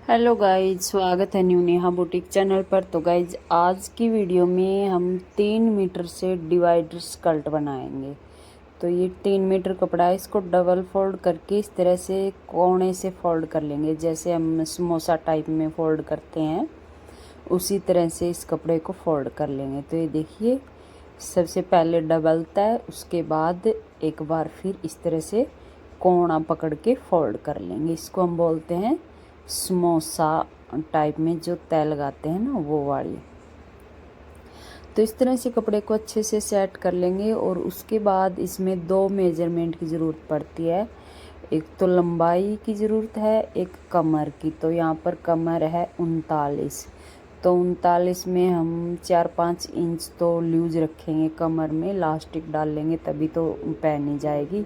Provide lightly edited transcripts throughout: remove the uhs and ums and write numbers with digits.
Hello guys, स्वागत है new Neha boutique channel पर। तो गाइज आज की वीडियो में हम 3 मीटर से डिवाइडर स्कर्ट बनाएंगे। तो ये 3 मीटर कपड़ा है, इसको डबल फोल्ड करके इस तरह से कोने से फोल्ड कर लेंगे, जैसे हम समोसा टाइप में फोल्ड करते हैं उसी तरह से इस कपड़े को फोल्ड कर लेंगे। तो ये देखिए, सबसे पहले डबल तय, उसके बाद एक बार फिर इस तरह से कोना पकड़ के फोल्ड कर लेंगे। इसको हम बोलते हैं समोसा टाइप में जो तय लगाते हैं ना, वो वाली। तो इस तरह से कपड़े को अच्छे से सेट कर लेंगे और उसके बाद इसमें 2 मेजरमेंट की ज़रूरत पड़ती है। एक तो लंबाई की ज़रूरत है, एक कमर की। तो यहाँ पर कमर है 39, तो 39 में हम 4-5 इंच तो लूज रखेंगे, कमर में लास्टिक डाल लेंगे तभी तो पहनी जाएगी।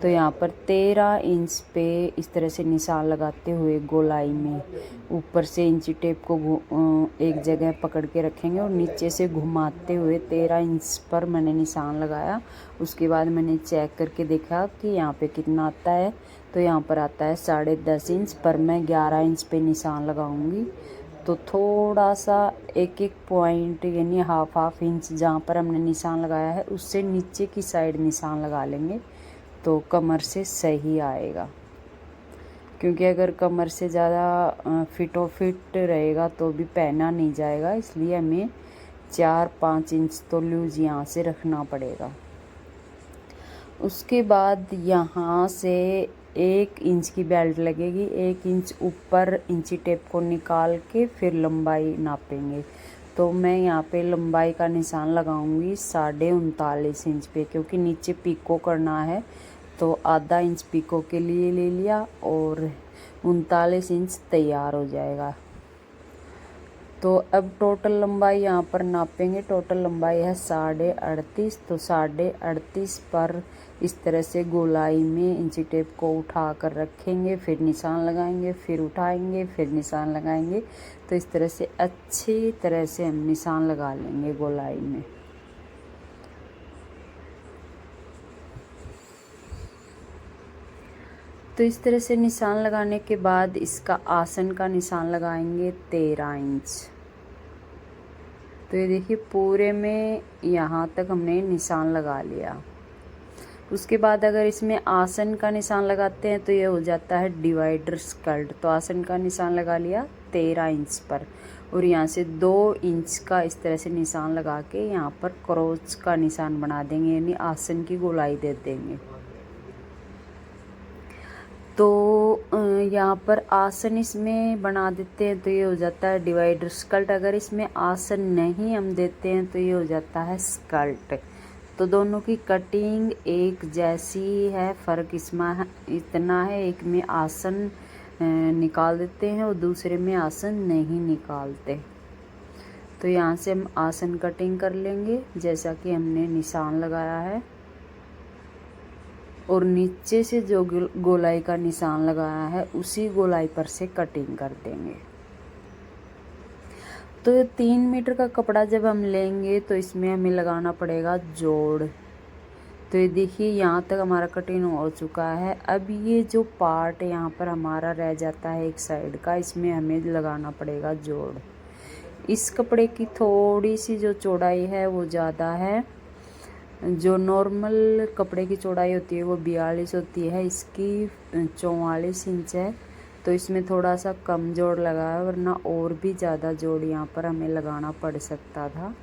तो यहाँ पर 13 इंच पे इस तरह से निशान लगाते हुए गोलाई में ऊपर से इंची टेप को एक जगह पकड़ के रखेंगे और नीचे से घुमाते हुए 13 इंच पर मैंने निशान लगाया। उसके बाद मैंने चेक करके देखा कि यहाँ पे कितना आता है। तो यहाँ पर आता है 10.5 इंच, पर मैं 11 इंच पे निशान लगाऊंगी। तो थोड़ा सा एक एक पॉइंट यानी हाफ इंच जहाँ पर हमने निशान लगाया है उससे नीचे की साइड निशान लगा लेंगे, तो कमर से सही आएगा। क्योंकि अगर कमर से ज़्यादा फिट रहेगा तो भी पहना नहीं जाएगा, इसलिए हमें 4-5 इंच तो लूज यहाँ से रखना पड़ेगा। उसके बाद यहाँ से 1 इंच की बेल्ट लगेगी, 1 इंच ऊपर इंची टेप को निकाल के फिर लंबाई नापेंगे। तो मैं यहाँ पे लंबाई का निशान लगाऊंगी 39.5 इंच पे, क्योंकि नीचे पीको करना है। तो आधा इंच पीको के लिए ले लिया और 39 इंच तैयार हो जाएगा। तो अब टोटल लंबाई यहाँ पर नापेंगे। टोटल लंबाई है 38.5, तो 38.5 पर इस तरह से गोलाई में इंची टेप को उठा कर रखेंगे, फिर निशान लगाएंगे, फिर उठाएंगे, फिर निशान लगाएंगे। तो इस तरह से अच्छी तरह से हम निशान लगा लेंगे गोलाई में। तो इस तरह से निशान लगाने के बाद इसका आसन का निशान लगाएंगे 13 इंच। तो ये देखिए, पूरे में यहाँ तक हमने निशान लगा लिया। उसके बाद अगर इसमें आसन का निशान लगाते हैं तो ये हो जाता है डिवाइडर स्कर्ट। तो आसन का निशान लगा लिया 13 इंच पर, और यहाँ से 2 इंच का इस तरह से निशान लगा के यहाँ पर क्रॉस का निशान बना देंगे, यानी आसन की गोलाई दे देंगे। तो यहाँ पर आसन इसमें बना देते हैं तो ये हो जाता है डिवाइडर स्कर्ट। अगर इसमें आसन नहीं हम देते हैं तो ये हो जाता है स्कर्ट। तो दोनों की कटिंग एक जैसी है, फ़र्क इसमें इतना है, एक में आसन निकाल देते हैं और दूसरे में आसन नहीं निकालते। तो यहाँ से हम आसन कटिंग कर लेंगे जैसा कि हमने निशान लगाया है, और नीचे से जो गोलाई का निशान लगाया है उसी गोलाई पर से कटिंग कर देंगे। तो 3 मीटर का कपड़ा जब हम लेंगे तो इसमें हमें लगाना पड़ेगा जोड़। तो ये देखिए, यहाँ तक हमारा कटिंग हो चुका है। अब ये जो पार्ट यहाँ पर हमारा रह जाता है एक साइड का, इसमें हमें लगाना पड़ेगा जोड़। इस कपड़े की थोड़ी सी जो चौड़ाई है वो ज़्यादा है। जो नॉर्मल कपड़े की चौड़ाई होती है वो 42 होती है, इसकी 44 इंच है। तो इसमें थोड़ा सा कम जोड़ लगा है, वरना और भी ज़्यादा जोड़ यहाँ पर हमें लगाना पड़ सकता था।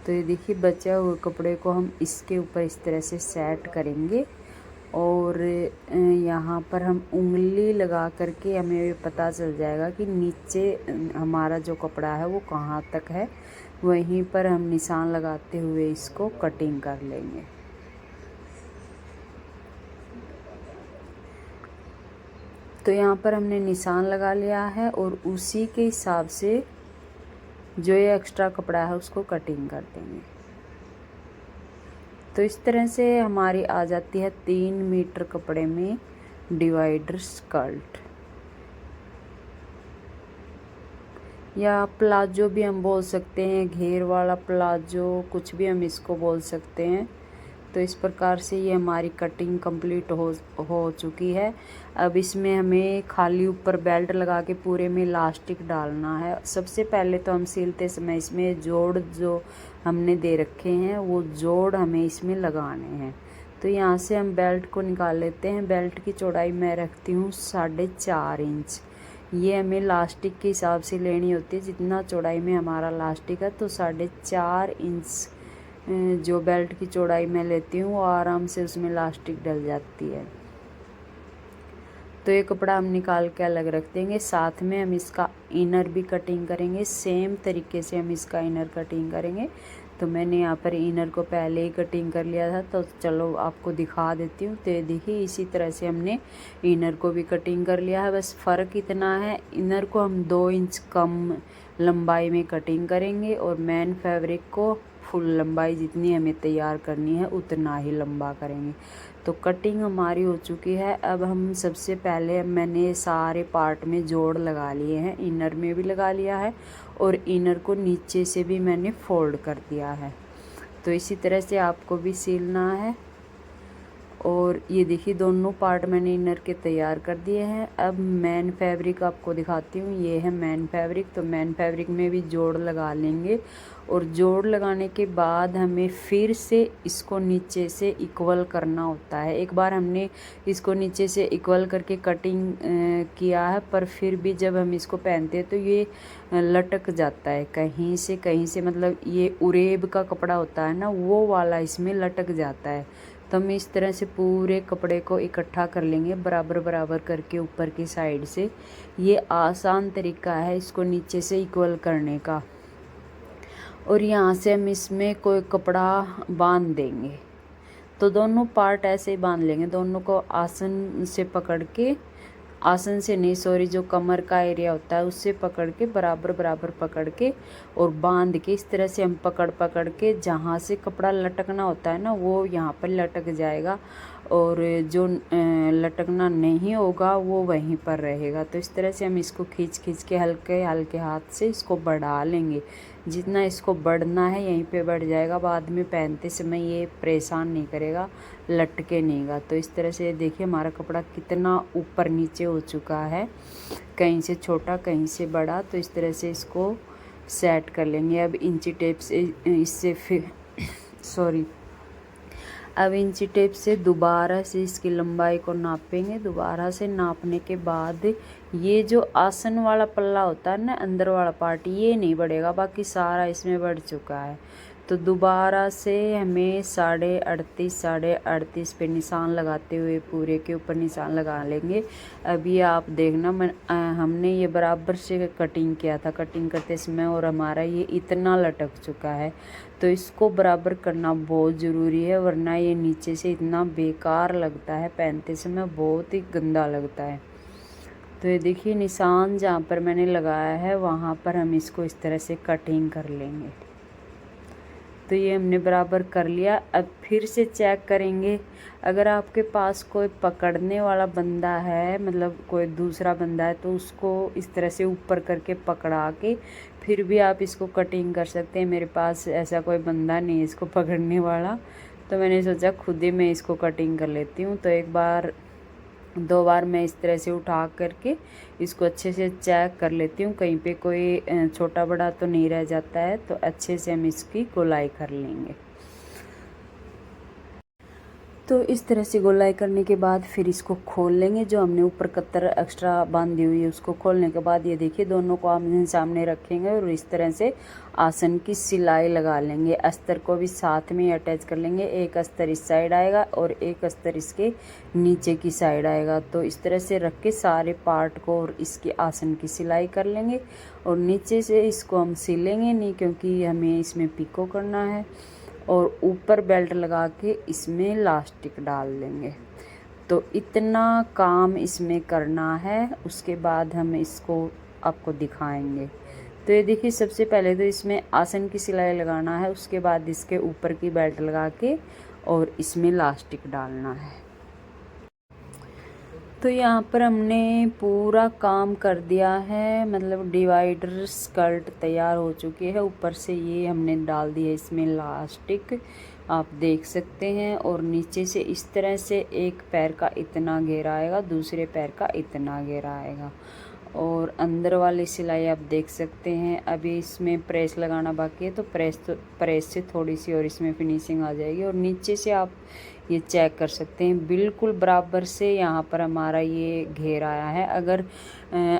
तो ये देखिए, बचे हुए कपड़े को हम इसके ऊपर इस तरह से सेट करेंगे, और यहाँ पर हम उंगली लगा करके हमें पता चल जाएगा कि नीचे हमारा जो कपड़ा है वो कहाँ तक है। वहीं पर हम निशान लगाते हुए इसको कटिंग कर लेंगे। तो यहाँ पर हमने निशान लगा लिया है और उसी के हिसाब से जो ये एक्स्ट्रा कपड़ा है उसको कटिंग कर देंगे। तो इस तरह से हमारी आ जाती है 3 मीटर कपड़े में डिवाइडर स्कर्ट, या प्लाजो भी हम बोल सकते हैं, घेर वाला प्लाजो, कुछ भी हम इसको बोल सकते हैं। तो इस प्रकार से ये हमारी कटिंग कंप्लीट हो चुकी है। अब इसमें हमें खाली ऊपर बेल्ट लगा के पूरे में इलास्टिक डालना है। सबसे पहले तो हम सिलते समय इसमें जोड़ जो हमने दे रखे हैं वो जोड़ हमें इसमें लगाने हैं। तो यहाँ से हम बेल्ट को निकाल लेते हैं। बेल्ट की चौड़ाई मैं रखती हूँ 4.5 इंच। ये हमें इलास्टिक के हिसाब से लेनी होती है, जितना चौड़ाई में हमारा इलास्टिक है तो 4.5 इंच जो बेल्ट की चौड़ाई मैं लेती हूँ वो आराम से उसमें इलास्टिक डल जाती है। तो ये कपड़ा हम निकाल के अलग रख देंगे। साथ में हम इसका इनर भी कटिंग करेंगे, सेम तरीके से हम इसका इनर कटिंग करेंगे। तो मैंने यहाँ पर इनर को पहले ही कटिंग कर लिया था, तो चलो आपको दिखा देती हूँ। तो देखिए इसी तरह से हमने इनर को भी कटिंग कर लिया है। बस फ़र्क इतना है, इनर को हम 2 इंच कम लंबाई में कटिंग करेंगे और मेन फैब्रिक को फुल लंबाई जितनी हमें तैयार करनी है उतना ही लंबा करेंगे। तो कटिंग हमारी हो चुकी है। अब हम सबसे पहले मैंने सारे पार्ट में जोड़ लगा लिए हैं, इनर में भी लगा लिया है और इनर को नीचे से भी मैंने फोल्ड कर दिया है। तो इसी तरह से आपको भी सिलना है। और ये देखिए दोनों पार्ट मैंने इनर के तैयार कर दिए हैं। अब मेन फैब्रिक आपको दिखाती हूँ, ये है मेन फैब्रिक। तो मेन फैब्रिक में भी जोड़ लगा लेंगे और जोड़ लगाने के बाद हमें फिर से इसको नीचे से इक्वल करना होता है। एक बार हमने इसको नीचे से इक्वल करके कटिंग किया है, पर फिर भी जब हम इसको पहनते हैं तो ये लटक जाता है कहीं से मतलब ये उरेब का कपड़ा होता है ना, वो वाला इसमें लटक जाता है। तो हम इस तरह से पूरे कपड़े को इकट्ठा कर लेंगे बराबर बराबर करके ऊपर की साइड से। ये आसान तरीका है इसको नीचे से इक्वल करने का। और यहाँ से हम इसमें कोई कपड़ा बांध देंगे। तो दोनों पार्ट ऐसे ही बांध लेंगे, दोनों को आसन से पकड़ के, आसन से नहीं सॉरी, जो कमर का एरिया होता है उससे पकड़ के बराबर बराबर पकड़ के और बांध के इस तरह से हम पकड़ के जहाँ से कपड़ा लटकना होता है ना वो यहाँ पर लटक जाएगा और जो लटकना नहीं होगा वो वहीं पर रहेगा। तो इस तरह से हम इसको खींच के हल्के हल्के हाथ से इसको बढ़ा लेंगे। जितना इसको बढ़ना है यहीं पे बढ़ जाएगा, बाद में पहनते समय ये परेशान नहीं करेगा, लटके नहींगा। तो इस तरह से देखिए हमारा कपड़ा कितना ऊपर नीचे हो चुका है, कहीं से छोटा कहीं से बड़ा। तो इस तरह से इसको सेट कर लेंगे। अब इंची टेप से इससे फिर अब इंची टेप से दोबारा से इसकी लंबाई को नापेंगे। दोबारा से नापने के बाद ये जो आसन वाला पल्ला होता है ना, अंदर वाला पार्ट, ये नहीं बढ़ेगा, बाकी सारा इसमें बढ़ चुका है। तो दोबारा से हमें 38.5 पे निशान लगाते हुए पूरे के ऊपर निशान लगा लेंगे। अभी आप देखना हमने ये बराबर से कटिंग किया था कटिंग करते समय और हमारा ये इतना लटक चुका है। तो इसको बराबर करना बहुत ज़रूरी है, वरना ये नीचे से इतना बेकार लगता है, पहनते समय बहुत ही गंदा लगता है। तो ये देखिए निशान जहाँ पर मैंने लगाया है वहाँ पर हम इसको इस तरह से कटिंग कर लेंगे। तो ये हमने बराबर कर लिया। अब फिर से चेक करेंगे, अगर आपके पास कोई पकड़ने वाला बंदा है, मतलब कोई दूसरा बंदा है, तो उसको इस तरह से ऊपर करके पकड़ा के फिर भी आप इसको कटिंग कर सकते हैं। मेरे पास ऐसा कोई बंदा नहीं है इसको पकड़ने वाला, तो मैंने सोचा खुद ही मैं इसको कटिंग कर लेती हूँ। तो एक बार 2 बार मैं इस तरह से उठा करके इसको अच्छे से चेक कर लेती हूँ, कहीं पे कोई छोटा बड़ा तो नहीं रह जाता है। तो अच्छे से हम इसकी गोलाई कर लेंगे। तो इस तरह से गोलाई करने के बाद फिर इसको खोल लेंगे। जो हमने ऊपर कतर एक्स्ट्रा बांधी हुई है उसको खोलने के बाद ये देखिए दोनों को आमने सामने रखेंगे और इस तरह से आसन की सिलाई लगा लेंगे। अस्तर को भी साथ में अटैच कर लेंगे। एक अस्तर इस साइड आएगा और एक अस्तर इसके नीचे की साइड आएगा। तो इस तरह से रख के सारे पार्ट को और इसकी आसन की सिलाई कर लेंगे और नीचे से इसको हम सिलेंगे नहीं, क्योंकि हमें इसमें पिको करना है। और ऊपर बेल्ट लगा के इसमें इलास्टिक डाल देंगे। तो इतना काम इसमें करना है, उसके बाद हम इसको आपको दिखाएंगे। तो ये देखिए सबसे पहले तो इसमें आसन की सिलाई लगाना है, उसके बाद इसके ऊपर की बेल्ट लगा के और इसमें इलास्टिक डालना है। तो यहाँ पर हमने पूरा काम कर दिया है, मतलब डिवाइडर स्कर्ट तैयार हो चुकी है। ऊपर से ये हमने डाल दी है इसमें इलास्टिक आप देख सकते हैं। और नीचे से इस तरह से एक पैर का इतना घेरा आएगा, दूसरे पैर का इतना घेरा आएगा। और अंदर वाली सिलाई आप देख सकते हैं। अभी इसमें प्रेस लगाना बाकी है, तो प्रेस से थोड़ी सी और इसमें फिनिशिंग आ जाएगी। और नीचे से आप ये चेक कर सकते हैं, बिल्कुल बराबर से यहाँ पर हमारा ये घेर आया है। अगर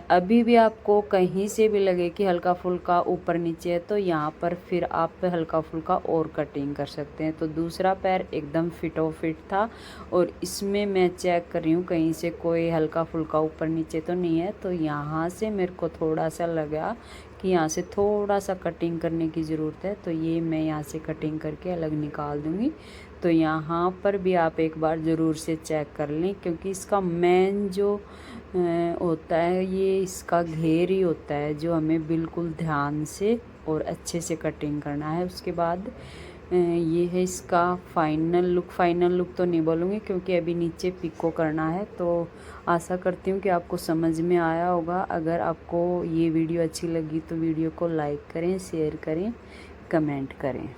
अभी भी आपको कहीं से भी लगे कि हल्का फुल्का ऊपर नीचे है, तो यहाँ पर फिर आप हल्का फुल्का और कटिंग कर सकते हैं। तो दूसरा पैर एकदम फिट था, और इसमें मैं चेक कर रही हूँ कहीं से कोई हल्का फुल्का ऊपर नीचे तो नहीं है। तो यहाँ से मेरे को थोड़ा सा लगा कि यहाँ से थोड़ा सा कटिंग करने की ज़रूरत है, तो ये मैं यहाँ से कटिंग करके अलग निकाल दूँगी। तो यहाँ पर भी आप एक बार ज़रूर से चेक कर लें, क्योंकि इसका मेन जो होता है ये इसका घेर ही होता है, जो हमें बिल्कुल ध्यान से और अच्छे से कटिंग करना है। उसके बाद ये है इसका फाइनल लुक तो नहीं बोलूँगी, क्योंकि अभी नीचे पिको करना है। तो आशा करती हूँ कि आपको समझ में आया होगा। अगर आपको ये वीडियो अच्छी लगी तो वीडियो को लाइक करें, शेयर करें, कमेंट करें।